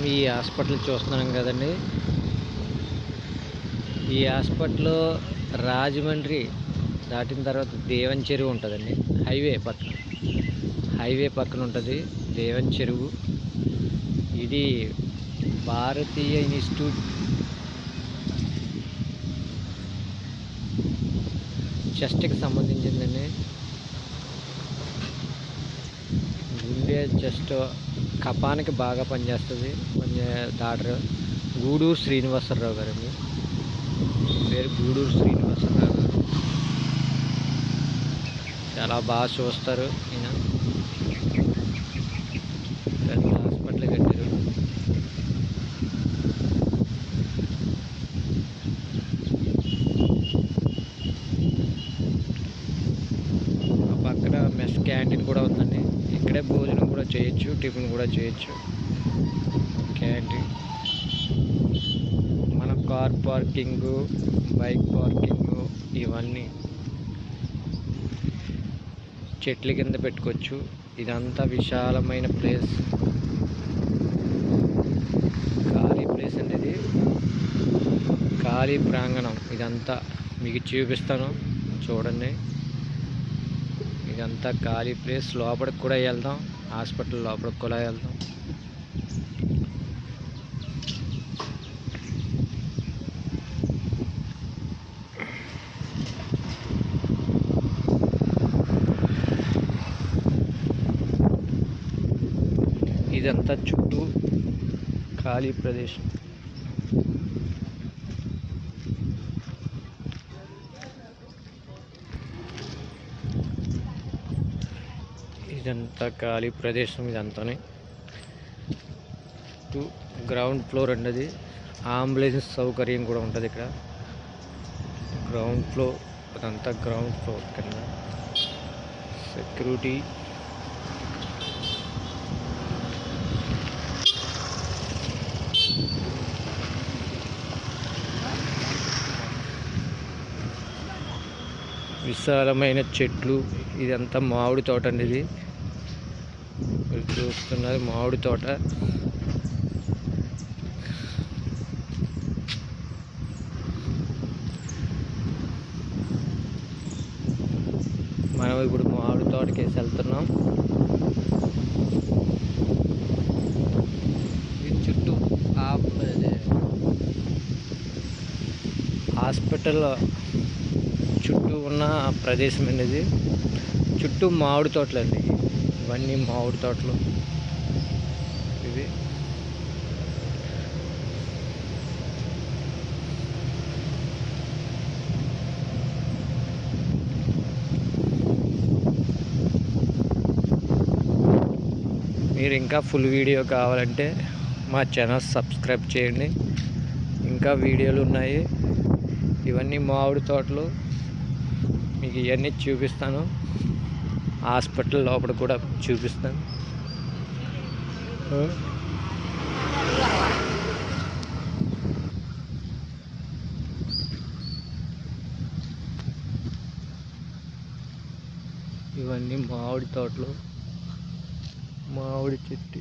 మనం ఈ హాస్పిటల్ చూస్తున్నాం కదండి. ఈ హాస్పిటల్ రాజమండ్రి దాటిన తర్వాత దేవన్ చెరువు ఉంటుందండి. హైవే పక్కన ఉంటుంది దేవన్ చెరువు. ఇది భారతీయ ఇన్స్టిట్యూట్ చెస్ట్కి సంబంధించిందండి. గుండె చెస్ట్ కపానికి బాగా పనిచేస్తుంది. డాక్టర్ గూడూరు శ్రీనివాసరావు గారండి. పేరు గూడూరు శ్రీనివాసరావు గారు. చాలా బాగా చూస్తారు. ఈయన పెద్ద హాస్పిటల్ కట్టారు. ఆ పక్కన మెస్ క్యాంటీన్ కూడా ఉందండి. ఇక్కడే భోజనం కూడా చేయొచ్చు, టిఫిన్ కూడా చేయొచ్చు. క్యాంటీన్ మన కార్ పార్కింగు, బైక్ పార్కింగు ఇవన్నీ చెట్ల కింద పెట్టుకోవచ్చు. ఇదంతా విశాలమైన ప్లేస్, ఖాళీ ప్లేస్ అండి. ఇది ఖాళీ ప్రాంగణం. ఇదంతా మీకు చూపిస్తాను చూడండి. ఇదంతా ఖాళీ ప్లేస్. లోపలికి కూడా వెళ్దాం, హాస్పిటల్ లోపలికి కూడా వెళ్దాం. ఇదంతా చుట్టూ ఖాళీ ప్రదేశం. ఇదంతా ఖాళీ ప్రదేశం. ఇదంతానే గ్రౌండ్ ఫ్లోర్ అండి. అది అంబులెన్స్ సౌకర్యం కూడా ఉంటుంది ఇక్కడ. గ్రౌండ్ ఫ్లోర్, అదంతా గ్రౌండ్ ఫ్లోర్ కింద సెక్యూరిటీ. విశాలమైన చెట్లు. ఇదంతా మామిడి తోట అండి. ఇది మీరు చూస్తున్నది మామిడి తోట. మనం ఇప్పుడు మామిడి తోటకేసి వెళ్తున్నాం. ఇది చుట్టూ హాస్పిటల్ చుట్టూ ఉన్న ప్రదేశం అనేది. చుట్టూ మామిడి తోటలు అండి. ఇవన్నీ మామిడి తోటలు. ఇది మీరు ఇంకా ఫుల్ వీడియో కావాలంటే మా ఛానల్ సబ్స్క్రైబ్ చేయండి. ఇంకా వీడియోలు ఉన్నాయి. ఇవన్నీ మామిడి తోటలు. మీకు ఇవన్నీ చూపిస్తాను. హాస్పిటల్ లోపల కూడా చూపిస్తాను. ఇవన్నీ మామిడి తోటలు, మామిడి చెట్టు.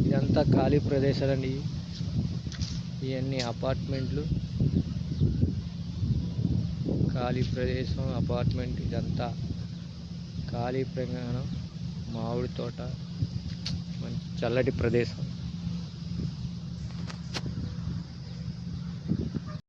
ఇదంతా ఖాళీ ప్రదేశాలండి. ఇవన్నీ అపార్ట్మెంట్లు, ఖాళీ ప్రదేశం, అపార్ట్మెంట్. ఇదంతా ఖాళీ ప్రాంగణం, మామిడి తోట, మంచి చల్లటి ప్రదేశం.